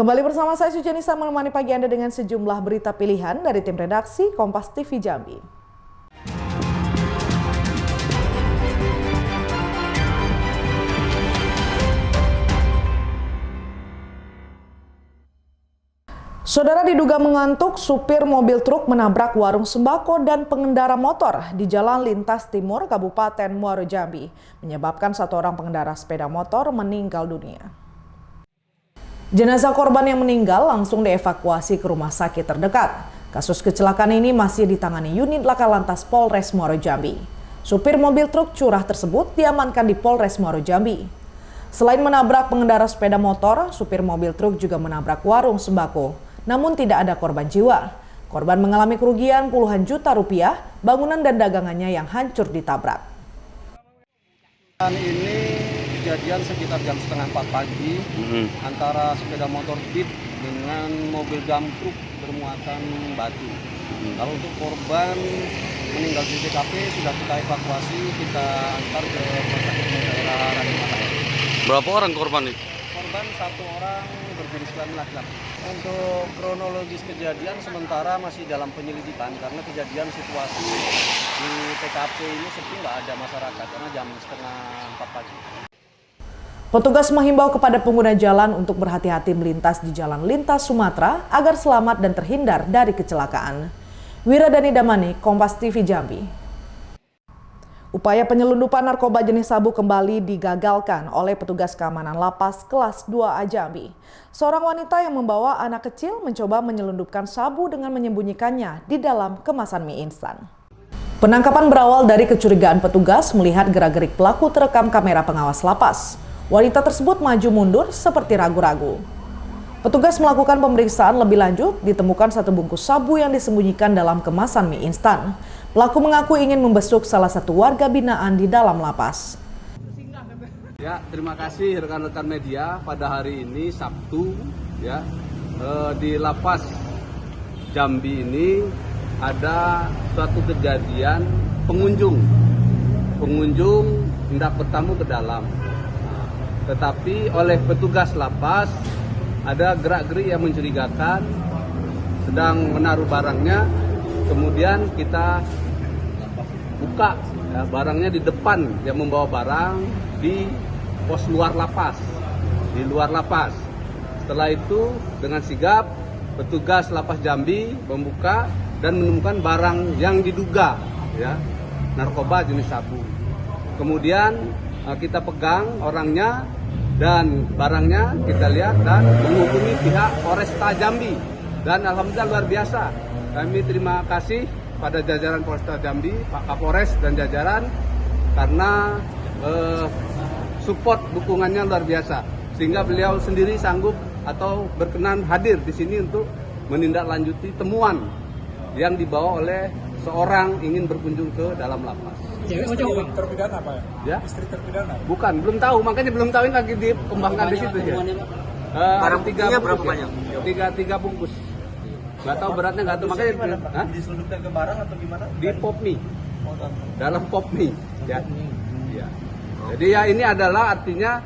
Kembali bersama saya Suci Nisa menemani pagi Anda dengan sejumlah berita pilihan dari tim redaksi Kompas TV Jambi. Saudara diduga mengantuk, supir mobil truk menabrak warung sembako dan pengendara motor di Jalan Lintas Timur, Kabupaten Muaro Jambi, menyebabkan satu orang pengendara sepeda motor meninggal dunia. Jenazah korban yang meninggal langsung dievakuasi ke rumah sakit terdekat. Kasus kecelakaan ini masih ditangani unit Laka Lantas Polres Muaro Jambi. Supir mobil truk curah tersebut diamankan di Polres Muaro Jambi. Selain menabrak pengendara sepeda motor, supir mobil truk juga menabrak warung sembako. Namun tidak ada korban jiwa. Korban mengalami kerugian puluhan juta rupiah, bangunan dan dagangannya yang hancur ditabrak. Ini kejadian sekitar jam setengah 4 pagi antara sepeda motor Beat dengan mobil dump truk bermuatan batu. Kalau untuk korban meninggal di TKP sudah kita evakuasi, kita antar ke rumah sakit daerah Raden Matahari. Berapa orang korban itu? Korban satu orang berjenis kelamin laki-laki. Untuk kronologis kejadian sementara masih dalam penyelidikan karena kejadian situasi di TKP ini sepi, nggak ada masyarakat karena jam setengah 4 pagi. Petugas menghimbau kepada pengguna jalan untuk berhati-hati melintas di jalan lintas Sumatera agar selamat dan terhindar dari kecelakaan. Wiradani Damani, Kompas TV Jambi. Upaya penyelundupan narkoba jenis sabu kembali digagalkan oleh petugas keamanan lapas kelas 2A Jambi. Seorang wanita yang membawa anak kecil mencoba menyelundupkan sabu dengan menyembunyikannya di dalam kemasan mie instan. Penangkapan berawal dari kecurigaan petugas melihat gerak-gerik pelaku terekam kamera pengawas lapas. Wanita tersebut maju mundur seperti ragu-ragu. Petugas melakukan pemeriksaan lebih lanjut, ditemukan satu bungkus sabu yang disembunyikan dalam kemasan mie instan. Pelaku mengaku ingin membesuk salah satu warga binaan di dalam lapas. Ya, terima kasih rekan-rekan media. Pada hari ini Sabtu, ya, di lapas Jambi ini ada suatu kejadian pengunjung hendak bertamu ke dalam. Tetapi oleh petugas lapas ada gerak-gerik yang mencurigakan, sedang menaruh barangnya, kemudian kita buka ya, barangnya di depan, yang membawa barang di pos luar lapas, di luar lapas. Setelah itu dengan sigap petugas lapas Jambi membuka dan menemukan barang yang diduga ya narkoba jenis sabu. Kemudian kita pegang orangnya dan barangnya kita lihat dan menghubungi pihak Polresta Jambi, dan alhamdulillah luar biasa. Kami terima kasih pada jajaran Polresta Jambi, Pak Kapolres dan jajaran karena support dukungannya luar biasa, sehingga beliau sendiri sanggup atau berkenan hadir di sini untuk menindaklanjuti temuan yang dibawa oleh seorang ingin berkunjung ke dalam lapas. Istri terpidana apa ya? Istri terpidana? Bukan, belum tahu, makanya belum tahu, ini lagi dikembangkan di situ ya. Barang buktinya berapa banyak? Tiga bungkus. Nggak tahu beratnya, nggak tahu, makanya diselundupkan ke barang atau gimana? Di pop mie, dalam pop mie ya. Ya. Jadi ya ini adalah artinya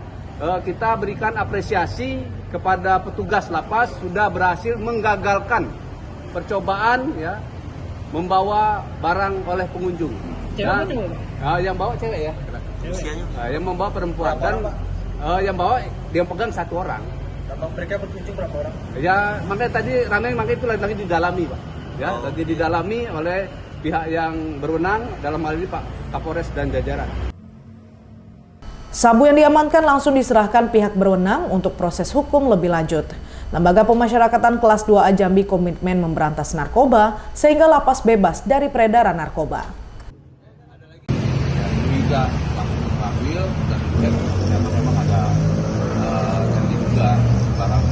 kita berikan apresiasi kepada petugas lapas sudah berhasil menggagalkan percobaan ya membawa barang oleh pengunjung. Dan yang bawa cewek ya, yang membawa perempuan dan yang bawa dia pegang satu orang. Mereka berkunjung berapa orang? Ya makanya tadi ramai, makanya itu lagi didalami Pak. Ya lagi didalami oleh pihak yang berwenang, dalam hal ini Pak Kapolres dan jajaran. Sabu yang diamankan langsung diserahkan pihak berwenang untuk proses hukum lebih lanjut. Lembaga Pemasyarakatan Kelas 2A Jambi komitmen memberantas narkoba sehingga lapas bebas dari peredaran narkoba. Juga langsung mengambil dan cek memang ada yang diduga barang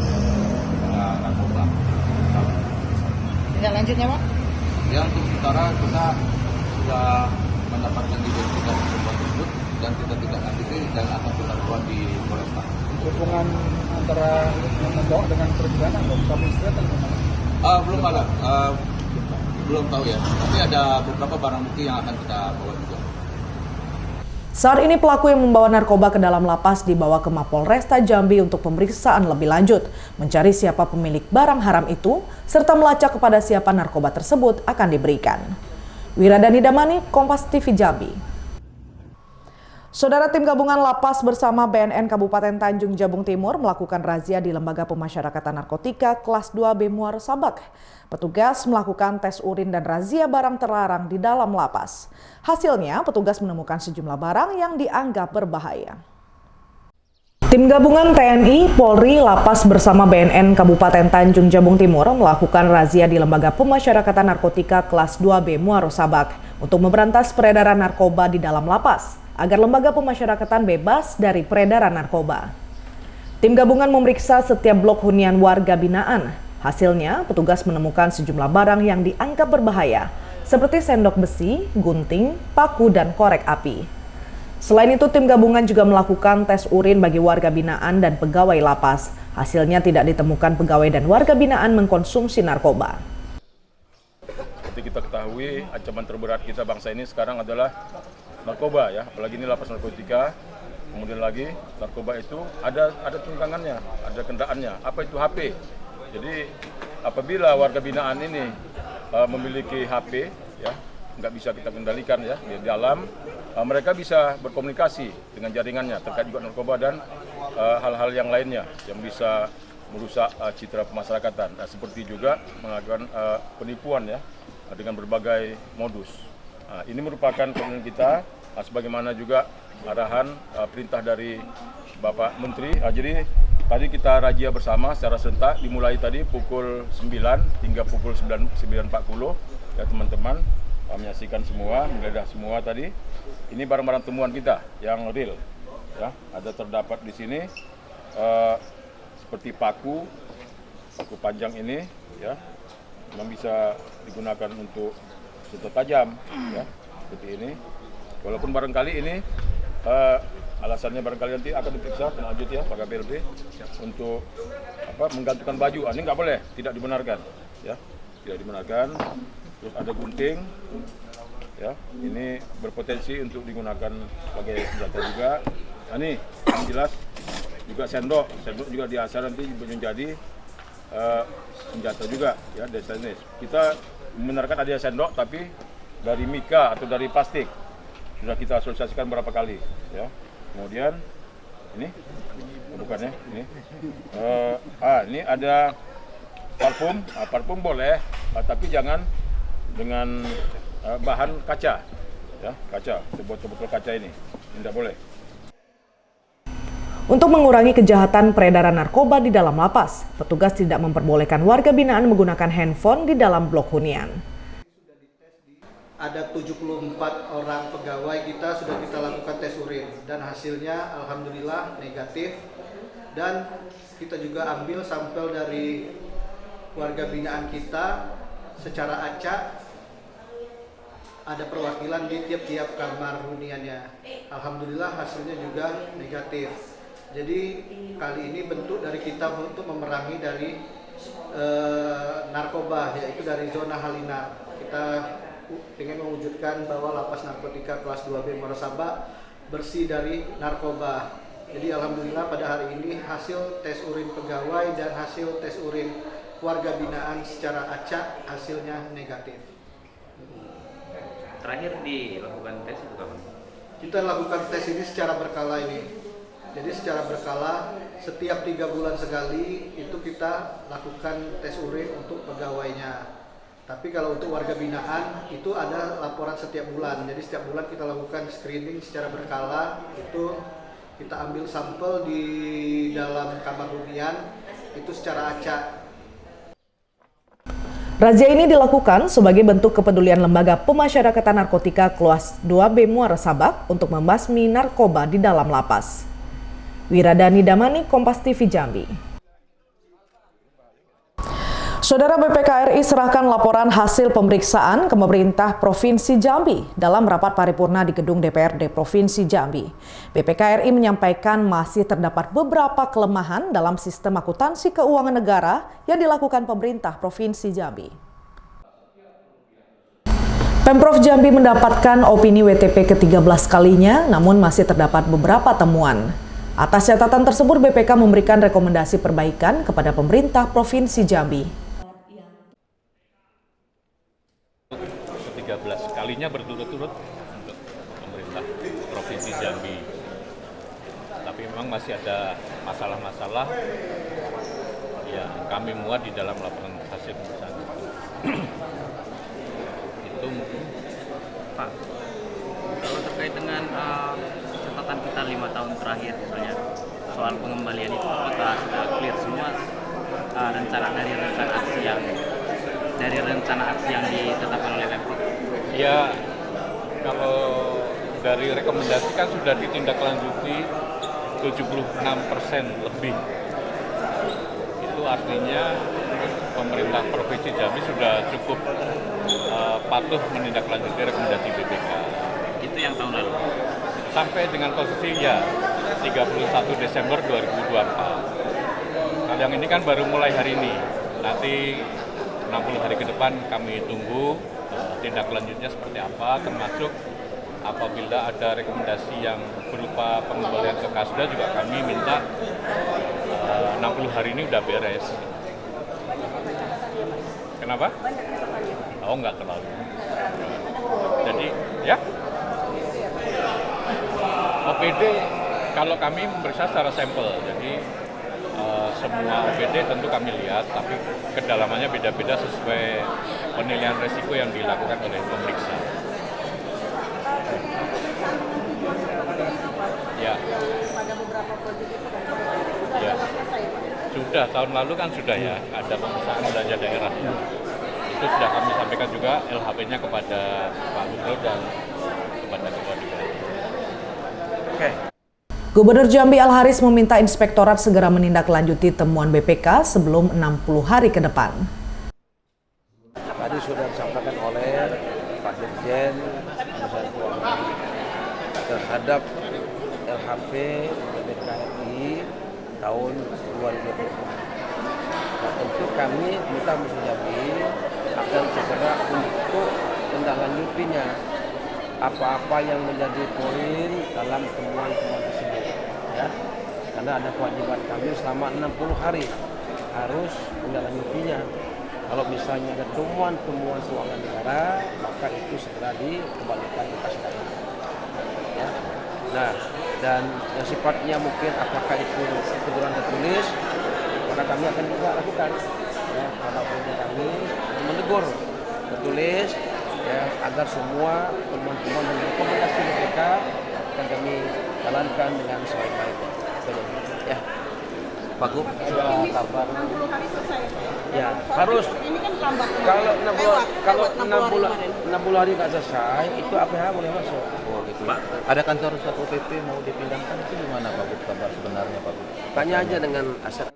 narkoba. Tindak lanjutnya Pak? Ya, untuk sementara kita sudah mendapatkan identifikasi perempuan tersebut dan kita tidak lanjuti dan akan kita buat di Polresta. Hubungan antara yang membawa dengan terpidana suami istri atau gimana? Belum ada, belum tahu ya. Tapi ada beberapa barang bukti yang akan kita bawa juga. Saat ini pelaku yang membawa narkoba ke dalam lapas dibawa ke Mapolresta Jambi untuk pemeriksaan lebih lanjut, mencari siapa pemilik barang haram itu, serta melacak kepada siapa narkoba tersebut akan diberikan. Wiradani Damani, Kompas TV Jambi. Saudara, tim gabungan lapas bersama BNN Kabupaten Tanjung Jabung Timur melakukan razia di Lembaga Pemasyarakatan Narkotika kelas 2B Muara Sabak. Petugas melakukan tes urin dan razia barang terlarang di dalam lapas. Hasilnya, petugas menemukan sejumlah barang yang dianggap berbahaya. Tim gabungan TNI, Polri, Lapas bersama BNN Kabupaten Tanjung Jabung Timur melakukan razia di Lembaga Pemasyarakatan Narkotika kelas 2B Muara Sabak untuk memberantas peredaran narkoba di dalam lapas, agar lembaga pemasyarakatan bebas dari peredaran narkoba. Tim gabungan memeriksa setiap blok hunian warga binaan. Hasilnya, petugas menemukan sejumlah barang yang dianggap berbahaya, seperti sendok besi, gunting, paku, dan korek api. Selain itu, tim gabungan juga melakukan tes urin bagi warga binaan dan pegawai lapas. Hasilnya tidak ditemukan pegawai dan warga binaan mengkonsumsi narkoba. Seperti kita ketahui, ancaman terberat kita bangsa ini sekarang adalah narkoba, ya, apalagi ini lapas narkotika. Kemudian lagi narkoba itu ada tunggangannya, ada kendaraannya. Apa itu HP? Jadi apabila warga binaan ini memiliki HP, ya, nggak bisa kita kendalikan, ya, di dalam mereka bisa berkomunikasi dengan jaringannya terkait juga narkoba dan hal-hal yang lainnya yang bisa merusak citra pemasyarakatan. Nah, seperti juga melakukan penipuan, ya, dengan berbagai modus. Nah, ini merupakan komitmen kita, sebagaimana juga arahan perintah dari Bapak Menteri. Jadi tadi kita razia bersama secara serentak, dimulai tadi pukul 9 hingga pukul 9.40, ya teman-teman, menyaksikan semua, menggeledah semua tadi. Ini barang-barang temuan kita yang real, ya, ada terdapat di sini seperti paku panjang ini, ya, yang bisa digunakan untuk senjata tajam, ya, seperti ini. Walaupun barangkali ini alasannya barangkali nanti akan diperiksa lanjut, ya, Pak KPLB untuk menggantungkan baju. Ini nggak boleh, tidak dibenarkan, ya, tidak dibenarkan. Terus ada gunting, ya, ini berpotensi untuk digunakan sebagai senjata juga. Nah, ini yang jelas juga sendok juga diasal nanti menjadi senjata juga, ya, desainnya. Kita membenarkan ada sendok tapi dari mika atau dari plastik. Sudah kita sosialisasikan berapa kali, ya. Kemudian ini bukannya ini ini ada parfum. Parfum boleh, tapi jangan dengan bahan kaca, ya, kaca, botol kaca ini tidak boleh. Untuk mengurangi kejahatan peredaran narkoba di dalam lapas, petugas tidak memperbolehkan warga binaan menggunakan handphone di dalam blok hunian. Ada 74 orang pegawai kita sudah kita lakukan tes urin dan hasilnya alhamdulillah negatif, dan kita juga ambil sampel dari warga binaan kita secara acak, ada perwakilan di tiap-tiap kamar huniannya. Alhamdulillah hasilnya juga negatif. Jadi kali ini bentuk dari kita untuk memerangi dari narkoba, yaitu dari zona Halinat. Kita ingin mewujudkan bahwa lapas narkotika kelas 2B Muara Sabak bersih dari narkoba. Jadi alhamdulillah pada hari ini hasil tes urin pegawai dan hasil tes urin warga binaan secara acak hasilnya negatif. Terakhir dilakukan tes itu kapan? Kita lakukan tes ini secara berkala ini. Jadi secara berkala setiap 3 bulan sekali itu kita lakukan tes urin untuk pegawainya. Tapi kalau untuk warga binaan itu ada laporan setiap bulan. Jadi setiap bulan kita lakukan screening secara berkala. Itu kita ambil sampel di dalam kamar hunian itu secara acak. Razia ini dilakukan sebagai bentuk kepedulian Lembaga Pemasyarakatan Narkotika kelas 2B Muara Sabak untuk membasmi narkoba di dalam lapas. Wiradani Damani, Kompas TV Jambi. Saudara, BPKRI serahkan laporan hasil pemeriksaan ke pemerintah Provinsi Jambi dalam rapat paripurna di gedung DPRD Provinsi Jambi. BPKRI menyampaikan masih terdapat beberapa kelemahan dalam sistem akuntansi keuangan negara yang dilakukan pemerintah Provinsi Jambi. Pemprov Jambi mendapatkan opini WTP ke-13 kalinya, namun masih terdapat beberapa temuan. Atas catatan tersebut, BPK memberikan rekomendasi perbaikan kepada pemerintah Provinsi Jambi. Ke-13 kalinya berturut-turut untuk pemerintah Provinsi Jambi. Tapi memang masih ada masalah-masalah yang kami muat di dalam laporan hasil pemeriksaan itu. Itu Pak, kalau terkait dengan catatan kita 5 tahun terakhir misalnya soal pengembalian itu, apakah sudah clear semua rencana aksi yang ditetapkan oleh Pemprov? ya, kalau dari rekomendasi kan sudah ditindaklanjuti 76% lebih. Itu artinya pemerintah Provinsi Jambi sudah cukup patuh menindaklanjuti rekomendasi BPK. Itu yang tahun lalu. Sampai dengan posisi ya 31 Desember 2024. Kalau yang ini kan baru mulai hari ini. Nanti 60 hari ke depan kami tunggu tindak lanjutnya seperti apa, termasuk apabila ada rekomendasi yang berupa pengembalian ke Kasda juga kami minta 60 hari ini udah beres. Kenapa? Oh, enggak terlalu. Jadi ya OPD kalau kami memeriksa secara sampel, jadi semua OPD tentu kami lihat, tapi kedalamannya beda-beda sesuai penilaian resiko yang dilakukan oleh pemeriksa. Ya. Ya. Sudah tahun lalu kan sudah ya ada pemeriksaan belanja daerah. Itu sudah kami sampaikan juga LHP-nya kepada Pak Gubernur dan kepada Ketua DPR. Oke. Gubernur Jambi Al-Haris meminta Inspektorat segera menindaklanjuti temuan BPK sebelum 60 hari ke depan. Tadi sudah disampaikan oleh Pak Dirjen Perusahaan Keuangan terhadap LHP BPKRI tahun 2020. Nah, tentu kami minta Museum Jambi akan segera untuk menindaklanjutinya apa-apa yang menjadi poin dalam temuan-temuan tersebut, ya. Karena ada kewajiban kami selama 60 hari harus menindaklanjutinya. Kalau misalnya ada temuan-temuan keuangan negara, maka itu segera dikembalikan ke kas daerah. Ya. Nah, dan yang sifatnya mungkin apakah itu teguran tertulis, maka kami akan juga lakukan. Ya, walaupun kami menegur tertulis, ya, agar semua temuan-temuan dan rekomendasi BPK akan kami jalankan dengan sebaik-baiknya. Ya, Pak Gub, sudah kabar. Ya, harus. Ini kan lambat. Kalau 60 hari nggak selesai, itu APH boleh masuk. Oh gitu. Pak, ada kantor Satpol PP mau dipindahkan itu di mana Pak Gub kabar sebenarnya Pak Gub? Tanya aja dengan aset.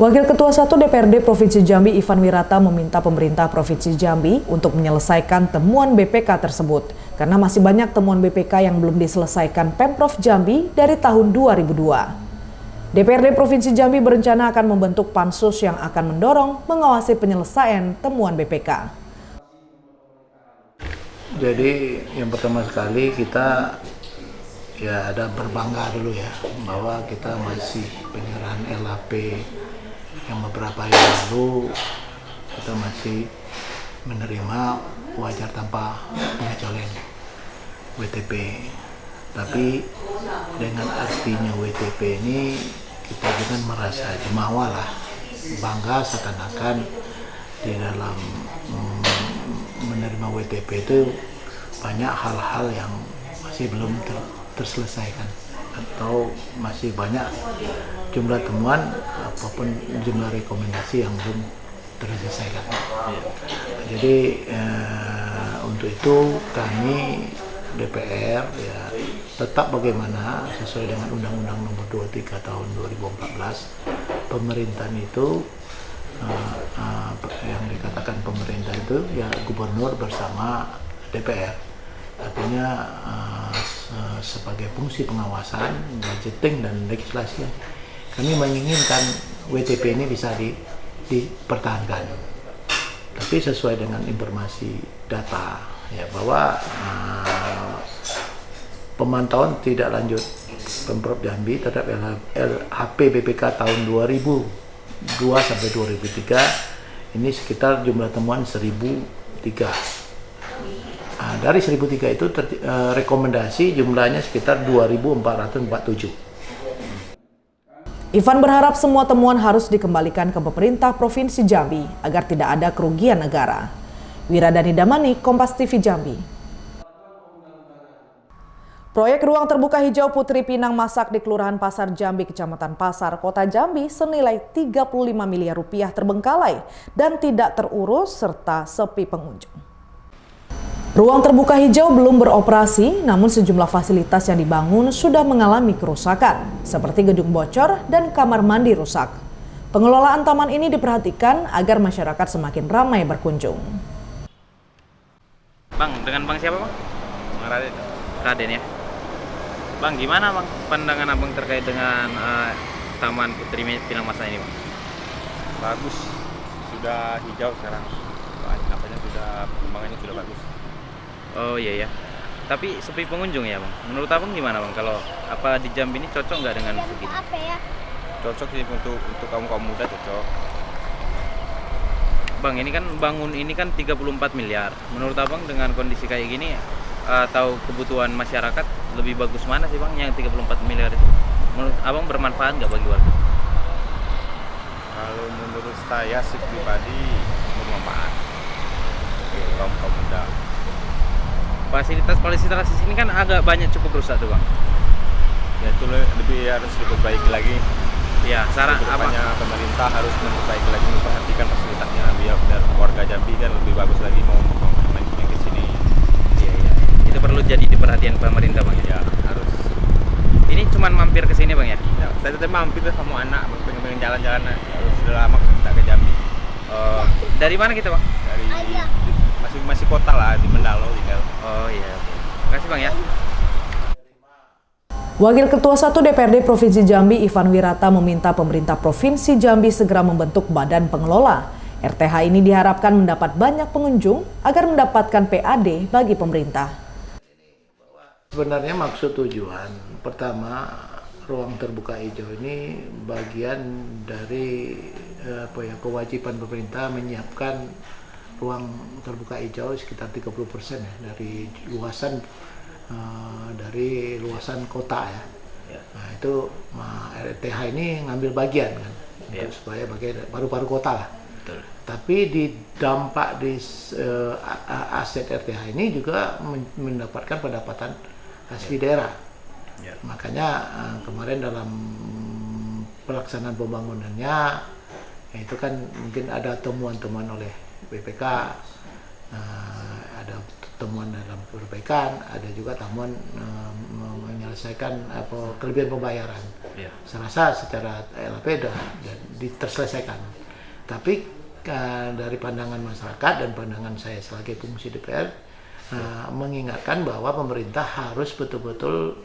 Wakil Ketua 1 DPRD Provinsi Jambi Ivan Wirata meminta pemerintah Provinsi Jambi untuk menyelesaikan temuan BPK tersebut karena masih banyak temuan BPK yang belum diselesaikan Pemprov Jambi dari tahun 2002. DPRD Provinsi Jambi berencana akan membentuk pansus yang akan mendorong mengawasi penyelesaian temuan BPK. Jadi yang pertama sekali kita ya ada berbangga dulu ya bahwa kita masih penyerahan LHP yang beberapa hari lalu kita masih menerima wajar tanpa pengecualian WTP. Tapi dengan artinya WTP ini kita jangan merasa jumawa lah, bangga seakan-akan di dalam menerima WTP itu banyak hal-hal yang masih belum terselesaikan atau masih banyak jumlah temuan apapun jumlah rekomendasi yang belum terselesaikan. Jadi untuk itu kami DPR ya tetap bagaimana sesuai dengan Undang-Undang Nomor 23 Tahun 2014 pemerintahan itu yang dikatakan pemerintah itu ya gubernur bersama DPR. Artinya sebagai fungsi pengawasan, budgeting dan legislasi kami menginginkan WTP ini bisa dipertahankan. Tapi sesuai dengan informasi data ya bahwa pemantauan tidak lanjut Pemprov Jambi terhadap LHP BPK tahun 2002 sampai 2003 ini sekitar jumlah temuan 1.003. Dari 1.003 itu rekomendasi jumlahnya sekitar 2.447. Ivan berharap semua temuan harus dikembalikan ke pemerintah Provinsi Jambi agar tidak ada kerugian negara. Wiradani Damani, Kompas TV Jambi. Proyek ruang terbuka hijau Putri Pinang Masak di Kelurahan Pasar Jambi, Kecamatan Pasar, Kota Jambi senilai 35 miliar rupiah terbengkalai dan tidak terurus serta sepi pengunjung. Ruang terbuka hijau belum beroperasi, namun sejumlah fasilitas yang dibangun sudah mengalami kerusakan, seperti gedung bocor dan kamar mandi rusak. Pengelolaan taman ini diperhatikan agar masyarakat semakin ramai berkunjung. Bang, dengan Bang siapa Bang? Raden. Raden ya. Bang, gimana Bang pandangan Abang terkait dengan Taman Putri Pinang Masak ini Bang? Bagus, sudah hijau sekarang. Apanya sudah perkembangannya sudah bagus. Oh iya ya. Tapi sepi pengunjung ya Bang. Menurut Abang gimana Bang? Kalau apa di Jambi ini cocok nggak dengan begini? Cocok sih untuk kaum muda cocok. Bang, ini kan bangun ini kan 34 miliar. Menurut Abang dengan kondisi kayak gini atau kebutuhan masyarakat lebih bagus mana sih Bang yang 34 miliar itu? Menurut Abang bermanfaat nggak bagi warga? Kalau menurut saya sih pribadi bermanfaat. Kaum muda. Fasilitas ini kan agak banyak cukup rusak tuh Bang. Ya itu lebih harus diperbaiki lagi. Ya, saran apa? Pemerintah harus memperbaiki lagi, memperhatikan fasilitasnya biar warga Jambi kan lebih bagus lagi mau main ke sini. Iya. Itu perlu jadi perhatian pemerintah Bang. Ya, harus. Ini cuman mampir ke sini Bang ya? Ya, saya tadi mampir sama anak, pengen jalan-jalan. Ya, sudah lama kita ke Jambi. Dari mana kita Bang? Dari masih kota lah di Mendalo tinggal. Oh iya. Makasih Bang ya. Wakil Ketua 1 DPRD Provinsi Jambi Ivan Wirata meminta pemerintah Provinsi Jambi segera membentuk badan pengelola. RTH ini diharapkan mendapat banyak pengunjung agar mendapatkan PAD bagi pemerintah. Sebenarnya maksud tujuan pertama ruang terbuka hijau ini bagian dari kewajiban pemerintah menyiapkan ruang terbuka hijau sekitar 30% ya, dari luasan kota ya. Nah itu RTH ini ngambil bagian kan untuk supaya bagian paru-paru kota lah. Betul. Tapi di dampak di aset RTH ini juga mendapatkan pendapatan asli daerah. Makanya kemarin dalam pelaksanaan pembangunannya itu kan mungkin ada temuan-temuan oleh BPK, ada temuan dalam perbaikan, ada juga temuan menyelesaikan kelebihan pembayaran. Saya rasa secara LHP sudah terselesaikan. Tapi dari pandangan masyarakat dan pandangan saya sebagai fungsi DPR mengingatkan bahwa pemerintah harus betul-betul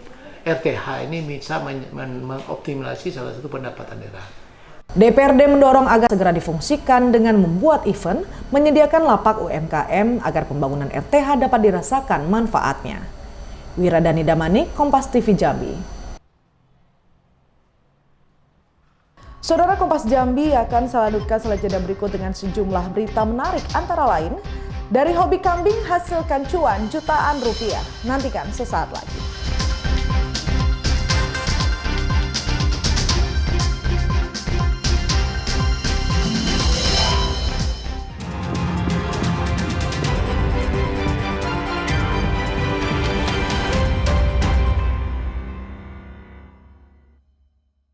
RTH ini bisa mengoptimalisasi salah satu pendapatan daerah. DPRD mendorong agar segera difungsikan dengan membuat event, menyediakan lapak UMKM agar pembangunan RTH dapat dirasakan manfaatnya. Wiradani Damani, Kompas TV Jambi. Saudara, Kompas Jambi akan selanjutkan setelah jeda berikut dengan sejumlah berita menarik antara lain, dari hobi kambing hasilkan cuan jutaan rupiah. Nantikan sesaat lagi.